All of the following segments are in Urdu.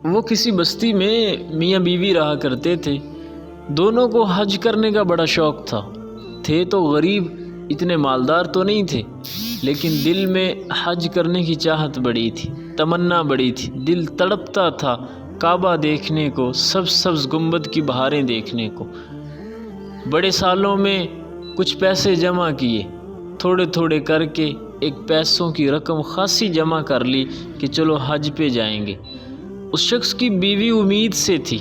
وہ کسی بستی میں میاں بیوی رہا کرتے تھے۔ دونوں کو حج کرنے کا بڑا شوق تھا۔ تھے تو غریب، اتنے مالدار تو نہیں تھے، لیکن دل میں حج کرنے کی چاہت بڑی تھی، تمنا بڑی تھی۔ دل تڑپتا تھا کعبہ دیکھنے کو، سبز سبز گنبد کی بہاریں دیکھنے کو۔ بڑے سالوں میں کچھ پیسے جمع کیے، تھوڑے تھوڑے کر کے ایک پیسوں کی رقم خاصی جمع کر لی کہ چلو حج پہ جائیں گے۔ اس شخص کی بیوی امید سے تھی،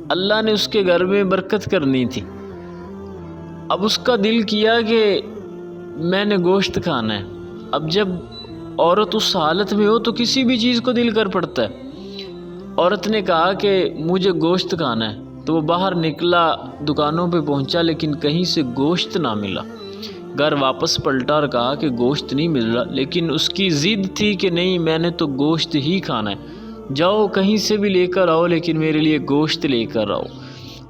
اللہ نے اس کے گھر میں برکت کرنی تھی۔ اب اس کا دل کیا کہ میں نے گوشت کھانا ہے۔ اب جب عورت اس حالت میں ہو تو کسی بھی چیز کو دل کر پڑتا ہے۔ عورت نے کہا کہ مجھے گوشت کھانا ہے، تو وہ باہر نکلا، دکانوں پہ پہنچا، لیکن کہیں سے گوشت نہ ملا۔ گھر واپس پلٹا اور کہا کہ گوشت نہیں مل رہا، لیکن اس کی ضد تھی کہ نہیں، میں نے تو گوشت ہی کھانا ہے، جاؤ کہیں سے بھی لے کر آؤ لیکن میرے لیے گوشت لے کر آؤ۔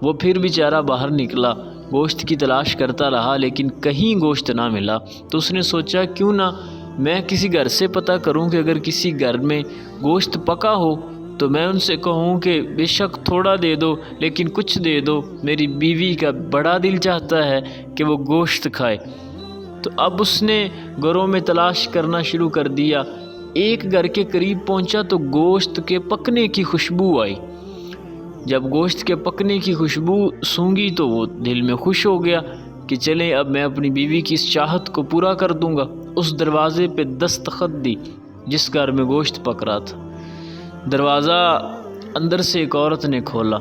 وہ پھر بیچارہ باہر نکلا، گوشت کی تلاش کرتا رہا، لیکن کہیں گوشت نہ ملا۔ تو اس نے سوچا کیوں نہ میں کسی گھر سے پتہ کروں کہ اگر کسی گھر میں گوشت پکا ہو تو میں ان سے کہوں کہ بے شک تھوڑا دے دو لیکن کچھ دے دو، میری بیوی کا بڑا دل چاہتا ہے کہ وہ گوشت کھائے۔ تو اب اس نے گھروں میں تلاش کرنا شروع کر دیا۔ ایک گھر کے قریب پہنچا تو گوشت کے پکنے کی خوشبو آئی۔ جب گوشت کے پکنے کی خوشبو سونگھی تو وہ دل میں خوش ہو گیا کہ چلیں اب میں اپنی بیوی کی اس چاہت کو پورا کر دوں گا۔ اس دروازے پہ دستخط دی جس گھر میں گوشت پک رہا تھا۔ دروازہ اندر سے ایک عورت نے کھولا،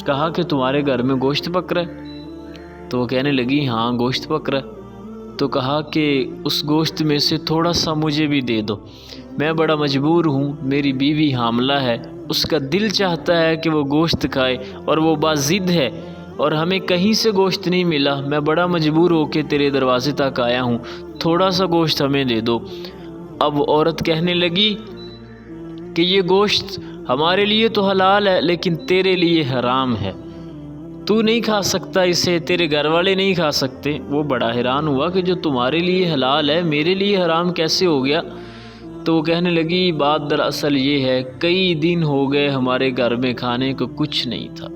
کہا کہ تمہارے گھر میں گوشت پک رہا ہے؟ تو وہ کہنے لگی ہاں گوشت پک رہا ہے۔ تو کہا کہ اس گوشت میں سے تھوڑا سا مجھے بھی دے دو، میں بڑا مجبور ہوں، میری بیوی حاملہ ہے، اس کا دل چاہتا ہے کہ وہ گوشت کھائے اور وہ باضد ہے اور ہمیں کہیں سے گوشت نہیں ملا، میں بڑا مجبور ہو کے تیرے دروازے تک آیا ہوں، تھوڑا سا گوشت ہمیں دے دو۔ اب عورت کہنے لگی کہ یہ گوشت ہمارے لیے تو حلال ہے لیکن تیرے لیے حرام ہے، تو نہیں کھا سکتا اسے، تیرے گھر والے نہیں کھا سکتے۔ وہ بڑا حیران ہوا کہ جو تمہارے لیے حلال ہے میرے لیے حرام کیسے ہو گیا؟ تو وہ کہنے لگی بات دراصل یہ ہے، کئی دن ہو گئے ہمارے گھر میں کھانے کو کچھ نہیں تھا،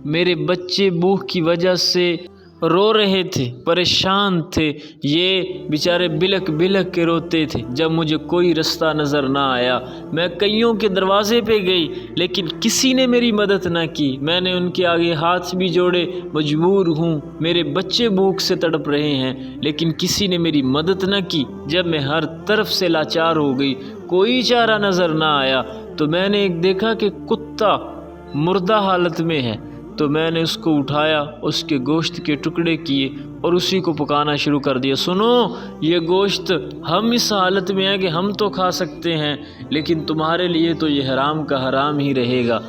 میرے بچے بھوک کی وجہ سے رو رہے تھے، پریشان تھے، یہ بیچارے بلک بلک کے روتے تھے۔ جب مجھے کوئی رستہ نظر نہ آیا میں کئیوں کے دروازے پہ گئی لیکن کسی نے میری مدد نہ کی، میں نے ان کے آگے ہاتھ بھی جوڑے، مجبور ہوں، میرے بچے بھوک سے تڑپ رہے ہیں لیکن کسی نے میری مدد نہ کی۔ جب میں ہر طرف سے لاچار ہو گئی، کوئی چارہ نظر نہ آیا تو میں نے ایک دیکھا کہ کتا مردہ حالت میں ہے، تو میں نے اس کو اٹھایا، اس کے گوشت کے ٹکڑے کیے اور اسی کو پکانا شروع کر دیا۔ سنو، یہ گوشت ہم اس حالت میں ہیں کہ ہم تو کھا سکتے ہیں لیکن تمہارے لیے تو یہ حرام کا حرام ہی رہے گا۔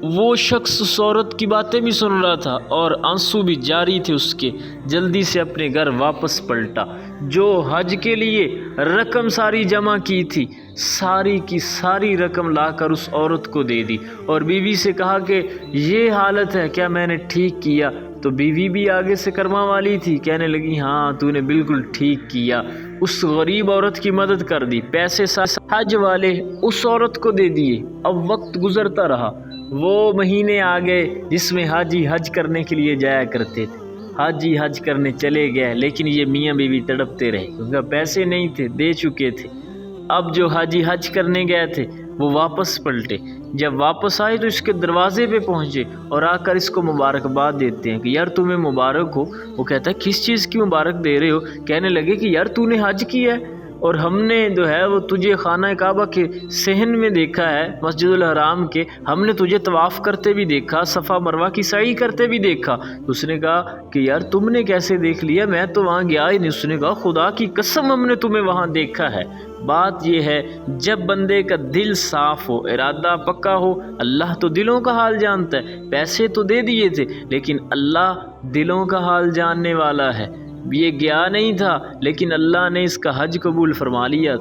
وہ شخص اس عورت کی باتیں بھی سن رہا تھا اور آنسو بھی جاری تھے اس کے، جلدی سے اپنے گھر واپس پلٹا۔ جو حج کے لیے رقم ساری جمع کی تھی، ساری کی ساری رقم لا کر اس عورت کو دے دی اور بیوی سے کہا کہ یہ حالت ہے، کیا میں نے ٹھیک کیا؟ تو بیوی بھی آگے سے کرما والی تھی، کہنے لگی ہاں تو نے بالکل ٹھیک کیا۔ اس غریب عورت کی مدد کر دی، پیسے حج والے اس عورت کو دے دیے۔ اب وقت گزرتا رہا، وہ مہینے آ گئے جس میں حاجی حج کرنے کے لیے جایا کرتے تھے۔ حاجی حج کرنے چلے گئے لیکن یہ میاں بیوی تڑپتے رہے کیونکہ پیسے نہیں تھے، دے چکے تھے۔ اب جو حاجی حج کرنے گئے تھے وہ واپس پلٹے، جب واپس آئے تو اس کے دروازے پہ پہنچے اور آ کر اس کو مبارکباد دیتے ہیں کہ یار تمہیں مبارک ہو۔ وہ کہتا ہے کس چیز کی مبارک دے رہے ہو؟ کہنے لگے کہ یار تو نے حج کیا ہے اور ہم نے جو ہے وہ تجھے خانہ کعبہ کے صحن میں دیکھا ہے، مسجد الحرام کے، ہم نے تجھے طواف کرتے بھی دیکھا، صفا مروہ کی سعی کرتے بھی دیکھا۔ اس نے کہا کہ یار تم نے کیسے دیکھ لیا؟ میں تو وہاں گیا ہی نہیں۔ اس نے کہا خدا کی قسم ہم نے تمہیں وہاں دیکھا ہے۔ بات یہ ہے جب بندے کا دل صاف ہو، ارادہ پکا ہو، اللہ تو دلوں کا حال جانتا ہے۔ پیسے تو دے دیے تھے لیکن اللہ دلوں کا حال جاننے والا ہے۔ یہ گیا نہیں تھا لیکن اللہ نے اس کا حج قبول فرما لیا۔